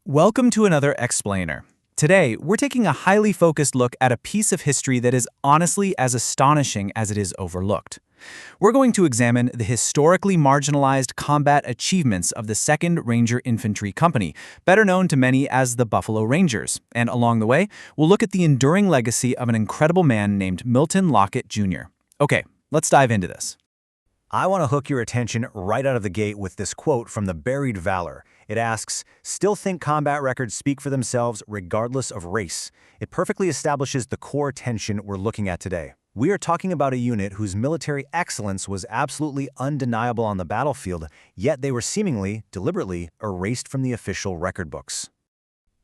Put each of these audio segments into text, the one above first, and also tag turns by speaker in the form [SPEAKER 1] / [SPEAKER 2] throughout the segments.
[SPEAKER 1] Welcome to another Explainer. Today, we're taking a highly focused look at a piece of history that is honestly as astonishing as it is overlooked. We're going to examine the historically marginalized combat achievements of the 2nd Ranger Infantry Company, better known to many as the Buffalo Rangers, and along the way, we'll look at the enduring legacy of an incredible man named Milton Lockett Jr. Okay, let's dive into this.
[SPEAKER 2] I want to hook your attention right out of the gate with this quote from The Buried Valor. It asks, "Still think combat records speak for themselves regardless of race." It perfectly establishes the core tension we're looking at today. We are talking about a unit whose military excellence was absolutely undeniable on the battlefield, yet they were seemingly, deliberately, erased from the official record books.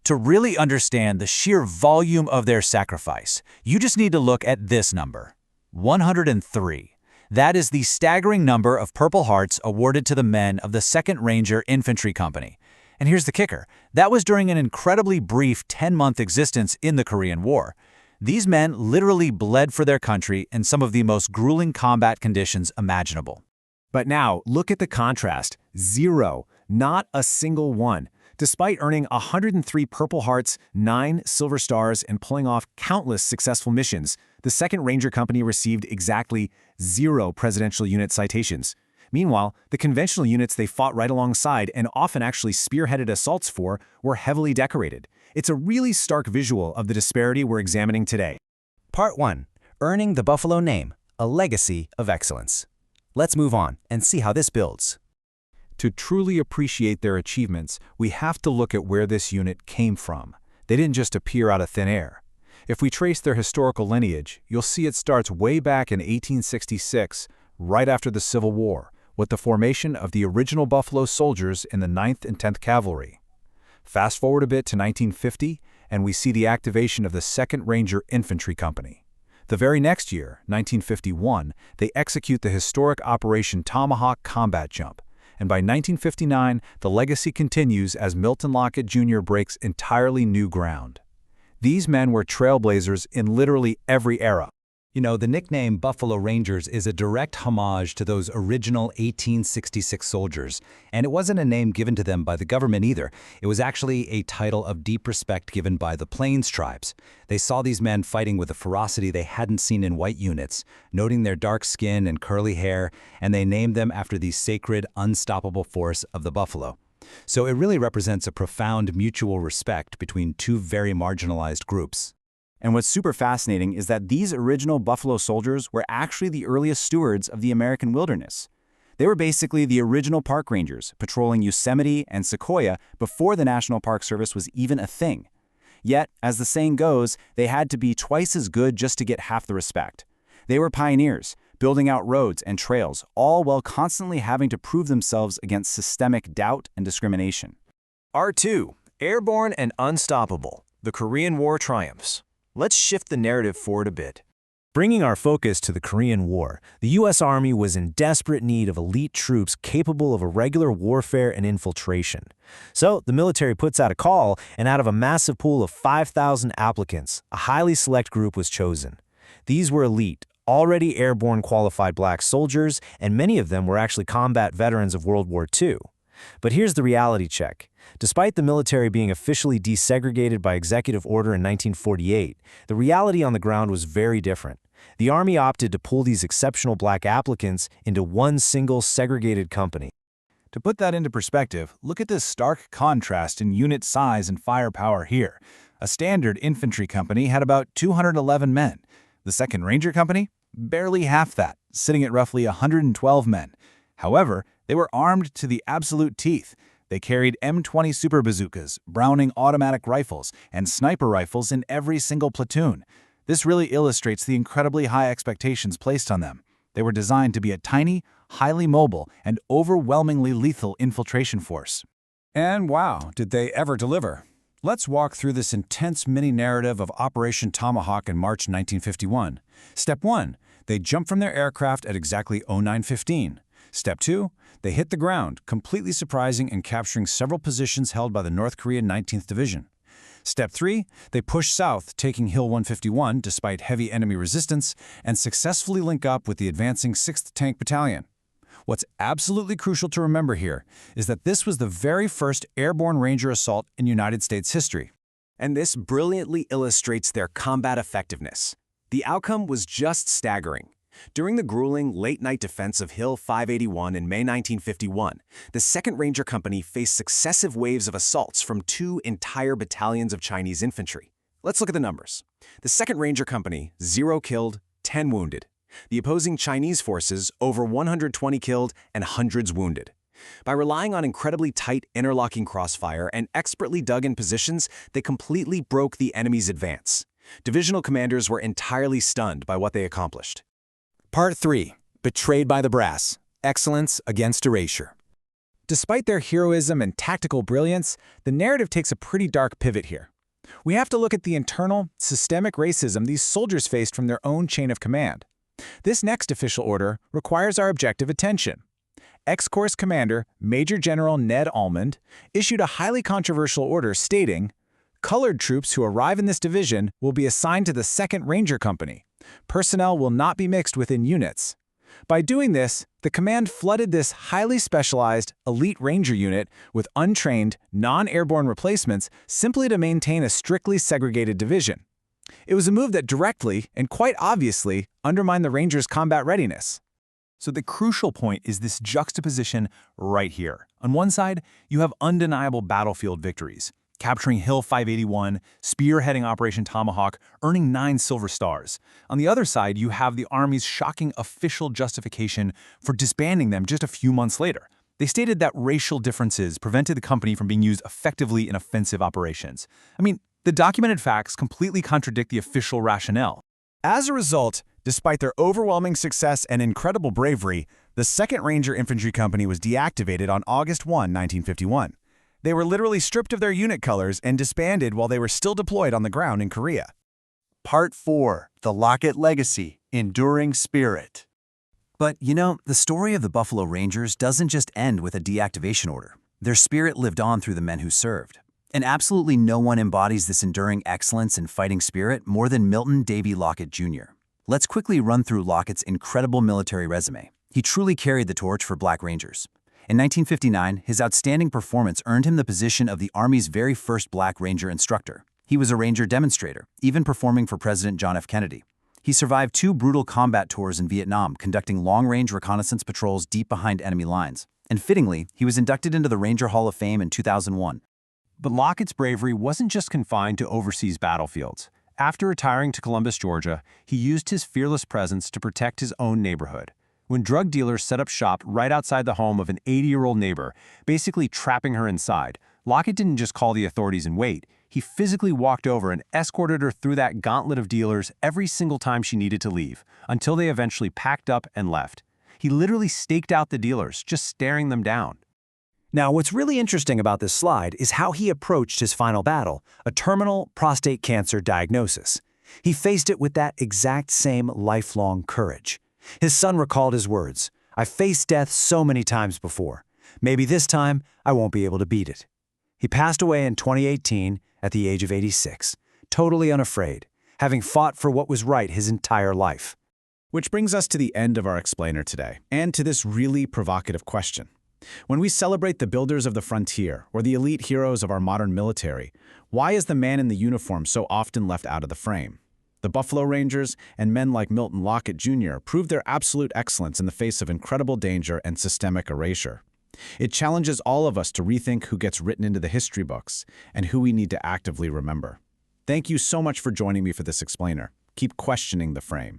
[SPEAKER 3] To really understand the sheer volume of their sacrifice, you just need to look at this number, 103. That is the staggering number of Purple Hearts awarded to the men of the 2nd Ranger Infantry Company. And here's the kicker. That was during an incredibly brief 10-month existence in the Korean War. These men literally bled for their country in some of the most grueling combat conditions imaginable.
[SPEAKER 4] But now, look at the contrast. 0. Not a single one. Despite earning 103 Purple Hearts, 9 Silver Stars, and pulling off countless successful missions, the 2nd Ranger Company received exactly 0 presidential unit citations. Meanwhile, the conventional units they fought right alongside and often actually spearheaded assaults for were heavily decorated. It's a really stark visual of the disparity we're examining today.
[SPEAKER 2] Part 1. Earning the Buffalo name, a legacy of excellence. Let's move on and see how this builds.
[SPEAKER 5] To truly appreciate their achievements, we have to look at where this unit came from. They didn't just appear out of thin air. If we trace their historical lineage, you'll see it starts way back in 1866, right after the Civil War, with the formation of the original Buffalo Soldiers in the 9th and 10th Cavalry. Fast forward a bit to 1950, and we see the activation of the 2nd Ranger Infantry Company. The very next year, 1951, they execute the historic Operation Tomahawk combat jump, and by 1959, the legacy continues as Milton Lockett Jr. breaks entirely new ground. These men were trailblazers in literally every era.
[SPEAKER 2] You know, the nickname Buffalo Rangers is a direct homage to those original 1866 soldiers, and it wasn't a name given to them by the government either. It was actually a title of deep respect given by the Plains tribes. They saw these men fighting with a ferocity they hadn't seen in white units, noting their dark skin and curly hair, and they named them after the sacred, unstoppable force of the buffalo. So it really represents a profound mutual respect between two very marginalized groups.
[SPEAKER 4] And what's super fascinating is that these original Buffalo Soldiers were actually the earliest stewards of the American wilderness. They were basically the original park rangers, patrolling Yosemite and Sequoia before the National Park Service was even a thing. Yet, as the saying goes, they had to be twice as good just to get half the respect. They were pioneers, building out roads and trails, all while constantly having to prove themselves against systemic doubt and discrimination.
[SPEAKER 6] R2, Airborne and Unstoppable, the Korean War Triumphs. Let's shift the narrative forward a bit.
[SPEAKER 7] Bringing our focus to the Korean War, the U.S. Army was in desperate need of elite troops capable of irregular warfare and infiltration. So the military puts out a call, and out of a massive pool of 5,000 applicants, a highly select group was chosen. These were elite, already airborne qualified black soldiers, and many of them were actually combat veterans of World War II. But here's the reality check. Despite the military being officially desegregated by executive order in 1948, the reality on the ground was very different. The Army opted to pull these exceptional black applicants into one single segregated company.
[SPEAKER 5] To put that into perspective, look at this stark contrast in unit size and firepower here. A standard infantry company had about 211 men. The 2nd Ranger Company? Barely half that, sitting at roughly 112 men. However, they were armed to the absolute teeth. They carried M20 super bazookas, Browning automatic rifles, and sniper rifles in every single platoon. This really illustrates the incredibly high expectations placed on them. They were designed to be a tiny, highly mobile, and overwhelmingly lethal infiltration force.
[SPEAKER 8] And wow, did they ever deliver? Let's walk through this intense mini-narrative of Operation Tomahawk in March 1951. Step 1. They jump from their aircraft at exactly 09:15. Step 2. They hit the ground, completely surprising and capturing several positions held by the North Korean 19th Division. Step 3. They push south, taking Hill 151 despite heavy enemy resistance, and successfully link up with the advancing 6th Tank Battalion. What's absolutely crucial to remember here is that this was the very first airborne Ranger assault in United States history.
[SPEAKER 6] And this brilliantly illustrates their combat effectiveness. The outcome was just staggering. During the grueling late-night defense of Hill 581 in May 1951, the 2nd Ranger Company faced successive waves of assaults from 2 entire battalions of Chinese infantry. Let's look at the numbers. The 2nd Ranger Company, 0 killed, 10 wounded. The opposing Chinese forces, over 120 killed and hundreds wounded. By relying on incredibly tight interlocking crossfire and expertly dug-in positions, they completely broke the enemy's advance. Divisional commanders were entirely stunned by what they accomplished.
[SPEAKER 4] Part 3. Betrayed by the Brass. Excellence against erasure.
[SPEAKER 5] Despite their heroism and tactical brilliance, the narrative takes a pretty dark pivot here. We have to look at the internal, systemic racism these soldiers faced from their own chain of command. This next official order requires our objective attention. Ex-Corps Commander Major General Ned Almond issued a highly controversial order stating, "Colored troops who arrive in this division will be assigned to the 2nd Ranger Company. Personnel will not be mixed within units." By doing this, the command flooded this highly specialized, elite Ranger unit with untrained, non-airborne replacements simply to maintain a strictly segregated division. It was a move that directly and quite obviously undermined the Rangers' combat readiness.
[SPEAKER 3] So the crucial point is this juxtaposition right here. On one side, you have undeniable battlefield victories, capturing Hill 581, spearheading Operation Tomahawk, earning 9 Silver Stars. On the other side, you have the Army's shocking official justification for disbanding them just a few months later. They stated that racial differences prevented the company from being used effectively in offensive operations. I mean, the documented facts completely contradict the official rationale.
[SPEAKER 4] As a result, despite their overwhelming success and incredible bravery, the 2nd Ranger Infantry Company was deactivated on August 1, 1951. They were literally stripped of their unit colors and disbanded while they were still deployed on the ground in Korea.
[SPEAKER 9] Part 4. The Lockett Legacy, Enduring Spirit.
[SPEAKER 2] But, the story of the Buffalo Rangers doesn't just end with a deactivation order. Their spirit lived on through the men who served. And absolutely no one embodies this enduring excellence and fighting spirit more than Milton Davey Lockett Jr. Let's quickly run through Lockett's incredible military resume. He truly carried the torch for Black Rangers. In 1959, his outstanding performance earned him the position of the Army's very first Black Ranger instructor. He was a Ranger demonstrator, even performing for President John F. Kennedy. He survived 2 brutal combat tours in Vietnam, conducting long-range reconnaissance patrols deep behind enemy lines. And fittingly, he was inducted into the Ranger Hall of Fame in 2001.
[SPEAKER 6] But Lockett's bravery wasn't just confined to overseas battlefields. After retiring to Columbus, Georgia, he used his fearless presence to protect his own neighborhood. When drug dealers set up shop right outside the home of an 80-year-old neighbor, basically trapping her inside, Lockett didn't just call the authorities and wait. He physically walked over and escorted her through that gauntlet of dealers every single time she needed to leave, until they eventually packed up and left. He literally staked out the dealers, just staring them down.
[SPEAKER 1] Now, what's really interesting about this slide is how he approached his final battle, a terminal prostate cancer diagnosis. He faced it with that exact same lifelong courage. His son recalled his words, "I faced death so many times before. Maybe this time I won't be able to beat it." He passed away in 2018 at the age of 86, totally unafraid, having fought for what was right his entire life.
[SPEAKER 5] Which brings us to the end of our explainer today, and to this really provocative question. When we celebrate the builders of the frontier or the elite heroes of our modern military, why is the man in the uniform so often left out of the frame? The Buffalo Rangers and men like Milton Lockett Jr. proved their absolute excellence in the face of incredible danger and systemic erasure. It challenges all of us to rethink who gets written into the history books and who we need to actively remember. Thank you so much for joining me for this explainer. Keep questioning the frame.